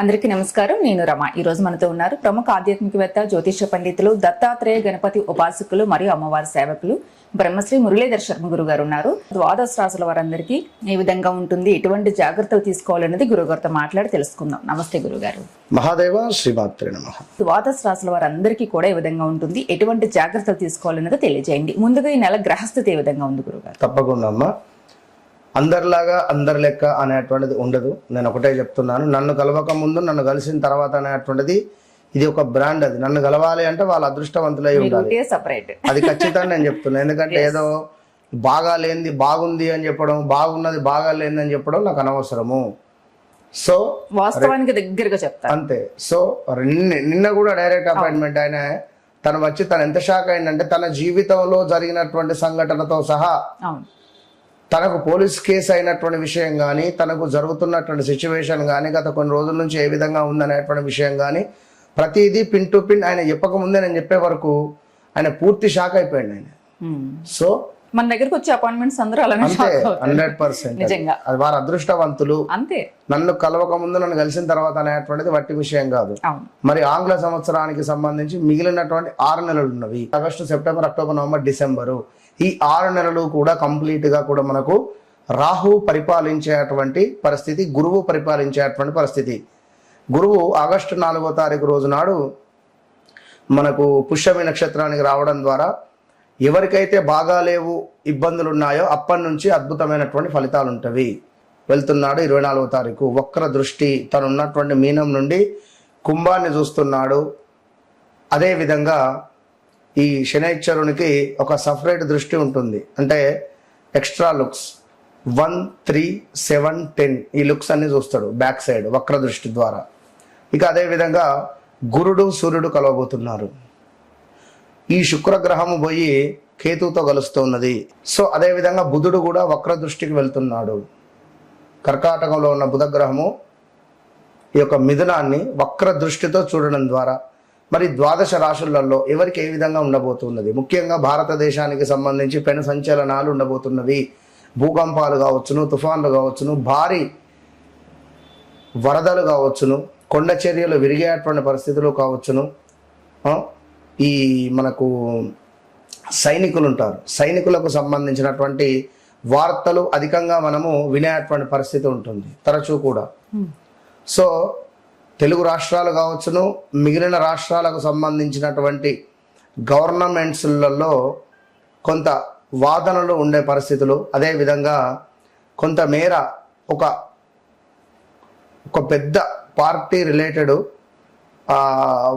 అందరికీ నమస్కారం. నేను రమ. ఈ రోజు మనతో ఉన్నారు ప్రముఖ ఆధ్యాత్మికవేత్త, జ్యోతిష పండితులు, దత్తాత్రేయ గణపతి ఉపాసకులు మరియు అమ్మవారి సేవకులు బ్రహ్మశ్రీ మురళీధర్ శర్మ గురువు గారు ఉన్నారు. ద్వాదశ రాశుల వారందరికీ ఏ విధంగా ఉంటుంది, ఎటువంటి జాగ్రత్తలు తీసుకోవాలనేది గురుగారితో మాట్లాడి తెలుసుకుందాం. నమస్తే గురుగారు. మహాదేవ శ్రీమాత్రే నమః. ద్వాదశ రాశుల వారందరికీ కూడా ఏ విధంగా ఉంటుంది, ఎటువంటి జాగ్రత్తలు తీసుకోవాలనేది తెలియజేయండి. ముందుగా ఈ నెల గ్రహస్థితి ఏ విధంగా ఉంది గురుగారు? తప్పకుండా అమ్మా. అందరిలాగా అందరి లెక్క అనేటువంటిది ఉండదు. నేను ఒకటే చెప్తున్నాను, నన్ను కలవక ముందు నన్ను కలిసిన తర్వాత అనేటువంటిది ఇది ఒక బ్రాండ్. అది నన్ను కలవాలి అంటే వాళ్ళ అదృష్టవంతులై ఉండాలి. అది ఖచ్చితంగా నేను చెప్తున్నాను. ఎందుకంటే ఏదో బాగా లేనిది బాగుంది అని చెప్పడం, బాగున్నది బాగా లేనిది అని చెప్పడం నాకు అనవసరము. సో వాస్తవానికి దగ్గరగా చెప్తాను అంతే. సో నిన్న కూడా డైరెక్ట్ అపాయింట్మెంట్ ఆయన తను వచ్చి తను ఎంత షాక్ అయిందంటే తన జీవితంలో జరిగినటువంటి సంఘటనతో సహా తనకు పోలీస్ కేసు అయినటువంటి విషయం కానీ, తనకు జరుగుతున్నటువంటి సిచ్యువేషన్ కానీ, గత కొన్ని రోజుల నుంచి ఏ విధంగా ఉందనేటువంటి విషయం కానీ ప్రతిదీ పిన్ టు పిన్ ఆయన చెప్పకముందే నేను చెప్పే వరకు ఆయన పూర్తి షాక్ అయిపోయాడు ఆయన. సో మన దగ్గరకు వచ్చే అపాయింట్మెంట్స్ అందరూ అలానే 100% అది వారి అదృష్టవంతులు. అంతే. నన్ను కలవక ముందు నన్ను కలిసిన తర్వాత అనేటువంటిది వట్టి విషయం కాదు. మరి ఆంగ్ల సంవత్సరానికి సంబంధించి మిగిలినటువంటి 6 నెలలు ఉన్నవి. August, September, October, November, December. ఈ 6 నెలలు కూడా కంప్లీట్ గా కూడా మనకు రాహు పరిపాలించేటువంటి పరిస్థితి, గురువు పరిపాలించేటువంటి పరిస్థితి. గురువు ఆగస్టు 4వ తారీఖు రోజు నాడు మనకు పుష్యమి నక్షత్రానికి రావడం ద్వారా ఎవరికైతే బాగా లేవు, ఇబ్బందులు ఉన్నాయో అప్పటి నుంచి అద్భుతమైనటువంటి ఫలితాలు ఉంటవి. వెళ్తున్నాడు 24వ తారీఖు. వక్ర దృష్టి, తను ఉన్నటువంటి మీనం నుండి కుంభాన్ని చూస్తున్నాడు. అదేవిధంగా ఈ శనైశ్వరునికి ఒక సపరేట్ దృష్టి ఉంటుంది, అంటే ఎక్స్ట్రా లుక్స్ 1, 3, 7, 10 ఈ లుక్స్ అన్ని చూస్తాడు బ్యాక్ సైడ్ వక్ర దృష్టి ద్వారా. ఇక అదేవిధంగా గురుడు, సూర్యుడు కలవబోతున్నారు. ఈ శుక్రగ్రహము పోయి కేతుతో కలుస్తున్నది. సో అదేవిధంగా బుధుడు కూడా వక్ర దృష్టికి వెళ్తున్నాడు. కర్కాటకంలో ఉన్న బుధగ్రహము ఈ యొక్క మిథునాన్ని వక్ర దృష్టితో చూడడం ద్వారా మరి ద్వాదశ రాశులలో ఎవరికి ఏ విధంగా ఉండబోతున్నది, ముఖ్యంగా భారతదేశానికి సంబంధించి పెను సంచలనాలు ఉండబోతున్నవి. భూకంపాలు కావచ్చును, తుఫాన్లు కావచ్చును, భారీ వరదలు కావచ్చును, కొండ చర్యలు విరిగేటువంటి పరిస్థితులు కావచ్చును. ఈ మనకు సైనికులు ఉంటారు, సైనికులకు సంబంధించినటువంటి వార్తలు అధికంగా మనము వినేటువంటి పరిస్థితి ఉంటుంది తరచూ కూడా. సో తెలుగు రాష్ట్రాలు కావచ్చును, మిగిలిన రాష్ట్రాలకు సంబంధించినటువంటి గవర్నమెంట్స్లలో కొంత వాదనలు ఉండే పరిస్థితులు, అదేవిధంగా కొంతమేర ఒక పెద్ద పార్టీ రిలేటెడ్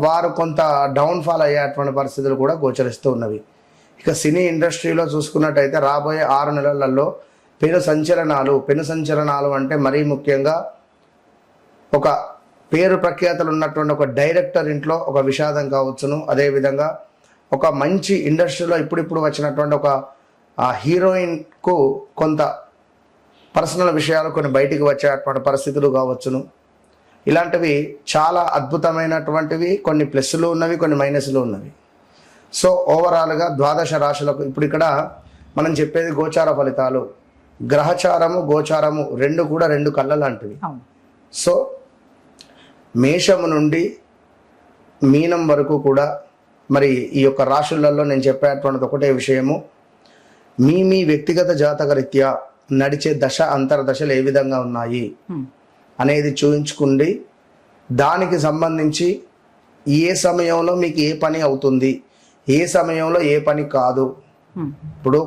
వారు కొంత డౌన్ఫాల్ అయ్యేటువంటి పరిస్థితులు కూడా గోచరిస్తూ ఉన్నవి. ఇక సినీ ఇండస్ట్రీలో చూసుకున్నట్టయితే రాబోయే 6 నెలలలో పెను సంచలనాలు అంటే మరీ ముఖ్యంగా ఒక పేరు ప్రఖ్యాతలు ఉన్నటువంటి ఒక డైరెక్టర్ ఇంట్లో ఒక విషాదం కావచ్చును, అదేవిధంగా ఒక మంచి ఇండస్ట్రీలో ఇప్పుడిప్పుడు వచ్చినటువంటి ఒక హీరోయిన్కు కొంత పర్సనల్ విషయాలు కొన్ని బయటికి వచ్చేటువంటి పరిస్థితులు కావచ్చును. ఇలాంటివి చాలా అద్భుతమైనటువంటివి. కొన్ని ప్లస్లు ఉన్నవి, కొన్ని మైనస్లు ఉన్నవి. సో ఓవరాల్గా ద్వాదశ రాశులకు ఇప్పుడు ఇక్కడ మనం చెప్పేది గోచార ఫలితాలు. గ్రహచారము, గోచారము రెండు కూడా 2 కళ్ళ లాంటివి. సో మేషము నుండి మీనం వరకు కూడా మరి ఈ యొక్క రాశులలో నేను చెప్పేటువంటిది ఒకటే విషయము, మీ వ్యక్తిగత జాతక రీత్యా నడిచే దశ అంతర్దశలు ఏ విధంగా ఉన్నాయి అనేది చూయించుకుండి దానికి సంబంధించి ఏ సమయంలో మీకు ఏ పని అవుతుంది, ఏ సమయంలో ఏ పని కాదు. ఇప్పుడు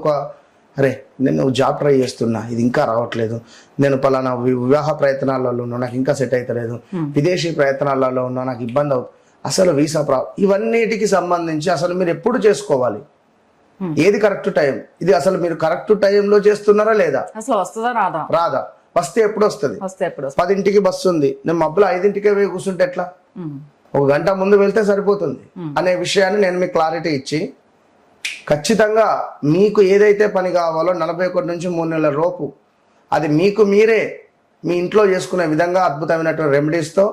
నేను జాబ్ ట్రై చేస్తున్నా, ఇది ఇంకా రావట్లేదు, నేను పలానా వివాహ ప్రయత్నాలలో ఉన్నా, నాకు ఇంకా సెట్ అవుతలేదు, విదేశీ ప్రయత్నాలలో ఉన్నా, నాకు ఇబ్బంది అవుతుంది, అసలు వీసా ఇవన్నిటికి సంబంధించి అసలు మీరు ఎప్పుడు చేసుకోవాలి, ఏది కరెక్ట్ టైం, ఇది అసలు మీరు కరెక్ట్ టైంలో చేస్తున్నారా లేదా, అసలు వస్తుందా రాదా, వస్తే ఎప్పుడు వస్తుంది, 10ంటికి బస్సు ఉంది, నేను మబ్బులో 5ంటికే పోయి కూర్చుంటే ఎట్లా, 1 గంట ముందు వెళ్తే సరిపోతుంది అనే విషయాన్ని నేను మీకు క్లారిటీ ఇచ్చి ఖచ్చితంగా మీకు ఏదైతే పని కావాలో 41 నుంచి 3 నెలల లోపు అది మీకు మీరే మీ ఇంట్లో చేసుకునే విధంగా అద్భుతమైనటువంటి రెమెడీస్తో.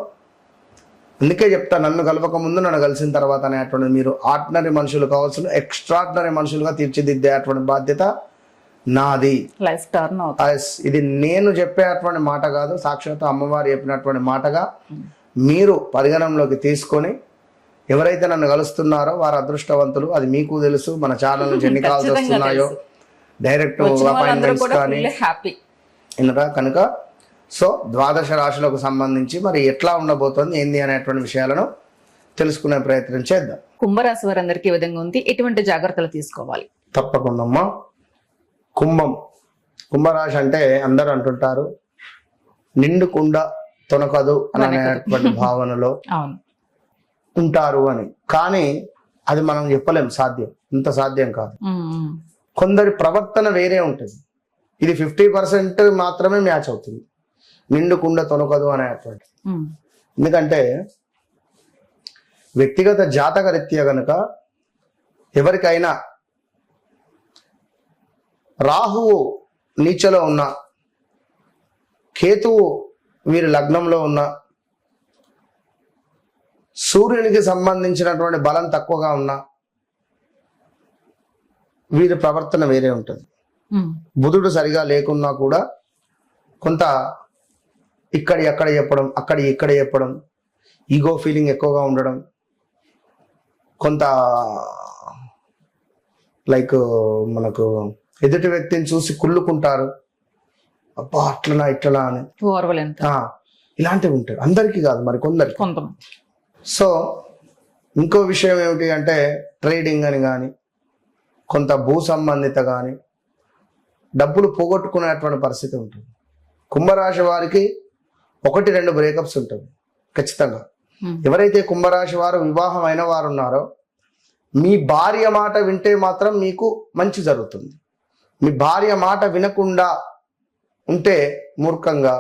అందుకే చెప్తా, నన్ను కలవక ముందు నన్ను కలిసిన తర్వాత అనేటువంటిది మీరు ఆర్డినరీ మనుషులు కావాల్సిన ఎక్స్ట్రాడినరీ మనుషులుగా తీర్చిదిద్దేటువంటి బాధ్యత నాది. లైఫ్ టర్న్ అవుతుంది. ఇది నేను చెప్పేటువంటి మాట కాదు, సాక్షాత్ అమ్మవారు చెప్పినటువంటి మాటగా మీరు పరిగణనలోకి తీసుకొని ఎవరైతే నన్ను కలుస్తున్నారో వారు అదృష్టవంతులు. అది మీకు తెలుసు. మన ఛానల్ నుంచి ఎన్ని కాల్స్ వస్తున్నాయో, డైరెక్ట్ అపాయింట్మెంట్స్ కానీ హ్యాపీ ఇన్నరా కనుక. సో ద్వాదశ రాశులకు సంబంధించి మరి ఎట్లా ఉండబోతోంది ఏంది అనేటువంటి విషయాలను తెలుసుకునే ప్రయత్నం చేద్దాం. కుంభరాశి వారందరికీ ఈ విధంగా ఉంది. ఎటువంటి జాగ్రత్తలు తీసుకోవాలి? తప్పకుండా అమ్మా. కుంభరాశి అంటే అందరూ అంటుంటారు నిండు కుండ తొనకదు అనేటువంటి భావనలో అవును ఉంటారు అని. కానీ అది మనం చెప్పలేం, సాధ్యం, ఇంత సాధ్యం కాదు. కొందరి ప్రవర్తన వేరే ఉంటుంది. ఇది 50% మాత్రమే మ్యాచ్ అవుతుంది, నిండు కుండ తొనకదు అనేటువంటి. ఎందుకంటే వ్యక్తిగత జాతక రీత్యా గనుక ఎవరికైనా రాహువు నీచలో ఉన్న, కేతువు వీరి లగ్నంలో ఉన్న, సూర్యునికి సంబంధించినటువంటి బలం తక్కువగా ఉన్న వీరి ప్రవర్తన వేరే ఉంటుంది. బుధుడు సరిగా లేకున్నా కూడా కొంత అక్కడ చెప్పడం, ఇక్కడ చెప్పడం, ఈగో ఫీలింగ్ ఎక్కువగా ఉండడం, కొంత లైక్ మనకు ఎదుటి వ్యక్తిని చూసి కుళ్ళుకుంటారు, అబ్బా అట్లనా ఇట్లనా అని, ఇలాంటివి ఉంటాయి. అందరికీ కాదు, మరి కొందరికి. సో ఇంకో విషయం ఏమిటి అంటే ట్రేడింగ్ అని కానీ, కొంత భూ సంబంధిత కానీ డబ్బులు పోగొట్టుకునేటువంటి పరిస్థితి ఉంటుంది. కుంభరాశి వారికి 1-2 బ్రేకప్స్ ఉంటుంది ఖచ్చితంగా. ఎవరైతే కుంభరాశి వారు వివాహం అయిన వారు ఉన్నారో మీ భార్య మాట వింటే మాత్రం మీకు మంచి జరుగుతుంది. మీ భార్య మాట వినకుండా ఉంటే మూర్ఖంగా,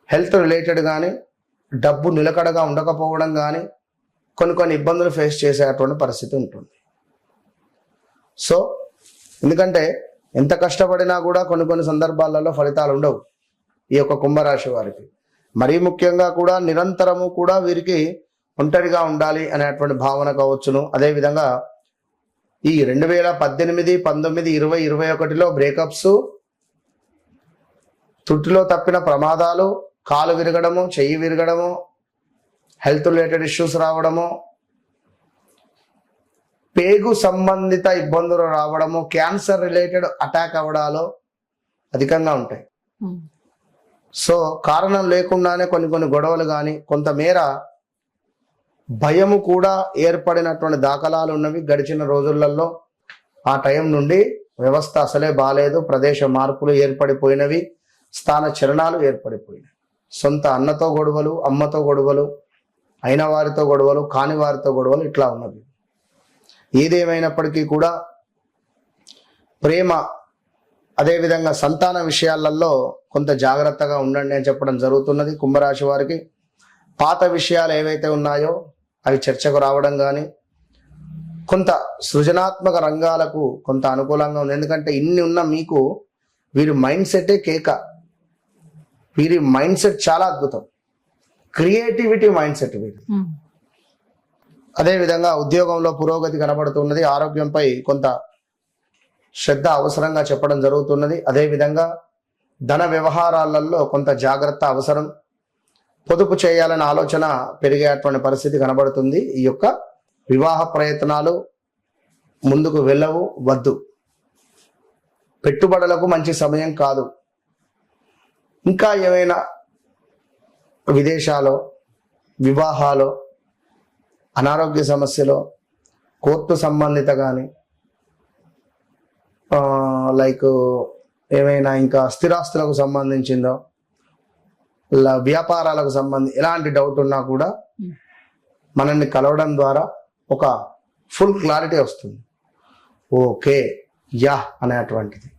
హెల్త్ రిలేటెడ్ కానీ, డబ్బు నిలకడగా ఉండకపోవడం కానీ కొన్ని ఇబ్బందులు ఫేస్ చేసేటువంటి పరిస్థితి ఉంటుంది. సో ఎందుకంటే ఎంత కష్టపడినా కూడా కొన్ని సందర్భాలలో ఫలితాలు ఉండవు ఈ యొక్క కుంభరాశి వారికి. మరీ ముఖ్యంగా కూడా నిరంతరము కూడా వీరికి ఒంటరిగా ఉండాలి అనేటువంటి భావన కావచ్చును. అదేవిధంగా ఈ 2018, 19, 20, 21లో బ్రేకప్స్, తుట్టిలో తప్పిన ప్రమాదాలు, కాలు విరగడము, చెయ్యి విరగడము, హెల్త్ రిలేటెడ్ ఇష్యూస్ రావడము, పేగు సంబంధిత ఇబ్బందులు రావడము, క్యాన్సర్ రిలేటెడ్ అటాక్ అవ్వడాలు అధికంగా ఉంటాయి. సో కారణం లేకుండానే కొన్ని గొడవలు కానీ, కొంతమేర భయము కూడా ఏర్పడినటువంటి దాఖలాలు ఉన్నవి గడిచిన రోజులలో. ఆ టైం నుండి వ్యవస్థ అసలే బాలేదు, ప్రదేశ మార్పులు ఏర్పడిపోయినవి, స్థాన చలనాలు ఏర్పడిపోయినవి. సొంత అన్నతో గొడవలు, అమ్మతో గొడవలు, అయిన వారితో గొడవలు, కాని వారితో గొడవలు, ఇట్లా ఉన్నవి. ఏదేమైనప్పటికీ కూడా ప్రేమ, అదేవిధంగా సంతాన విషయాలలో కొంత జాగ్రత్తగా ఉండండి అని చెప్పడం జరుగుతున్నది. కుంభరాశి వారికి పాత విషయాలు ఏవైతే ఉన్నాయో అవి చర్చకు రావడం కానీ, కొంత సృజనాత్మక రంగాలకు కొంత అనుకూలంగా ఉంది. ఎందుకంటే ఇన్ని ఉన్న మీకు వీరి మైండ్ సెటే కేక. వీరి మైండ్ సెట్ చాలా అద్భుతం, క్రియేటివిటీ మైండ్ సెట్ వీరి. అదేవిధంగా ఉద్యోగంలో పురోగతి కనబడుతున్నది. ఆరోగ్యంపై కొంత శ్రద్ధ అవసరంగా చెప్పడం జరుగుతున్నది. అదేవిధంగా ధన వ్యవహారాలలో కొంత జాగ్రత్త అవసరం. పొదుపు చేయాలనే ఆలోచన పెరిగేటువంటి పరిస్థితి కనబడుతుంది. ఈ యొక్క వివాహ ప్రయత్నాలు ముందుకు వెళ్ళవు, వద్దు. పెట్టుబడులకు మంచి సమయం కాదు. ఇంకా ఏమైనా విదేశాలు, వివాహాలు, అనారోగ్య సమస్యలు, కోర్టు సంబంధిత కానీ, లైక్ ఏమైనా ఇంకా స్థిరాస్తులకు సంబంధించిందో, వ్యాపారాలకు సంబంధించి ఎలాంటి డౌట్ ఉన్నా కూడా మనల్ని కలవడం ద్వారా ఒక ఫుల్ క్లారిటీ వస్తుంది. ఓకే యా అనేటువంటిది.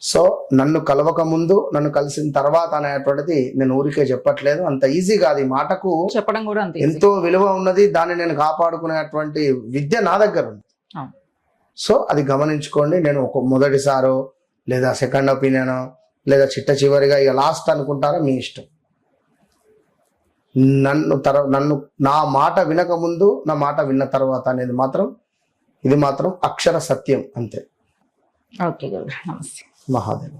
సో నన్ను కలవక ముందు, నన్ను కలిసిన తర్వాత అనేటువంటిది నేను ఊరికే చెప్పట్లేదు. అంత ఈజీ కాదు. ఈ మాటకు చెప్పడం కూడా ఎంతో విలువ ఉన్నది. దాన్ని నేను కాపాడుకునేటువంటి విద్య నా దగ్గర ఉంది. సో అది గమనించుకోండి. నేను ఒక మొదటిసారో లేదా సెకండ్ ఒపీనియనో లేదా చిట్ట చివరిగా ఇక లాస్ట్ అనుకుంటారా మీ ఇష్టం. నన్ను నా మాట వినక ముందు, నా మాట విన్న తర్వాత అనేది మాత్రం, ఇది మాత్రం అక్షర సత్యం అంతే. ఓకే, నమస్తే. మహాదేవ్.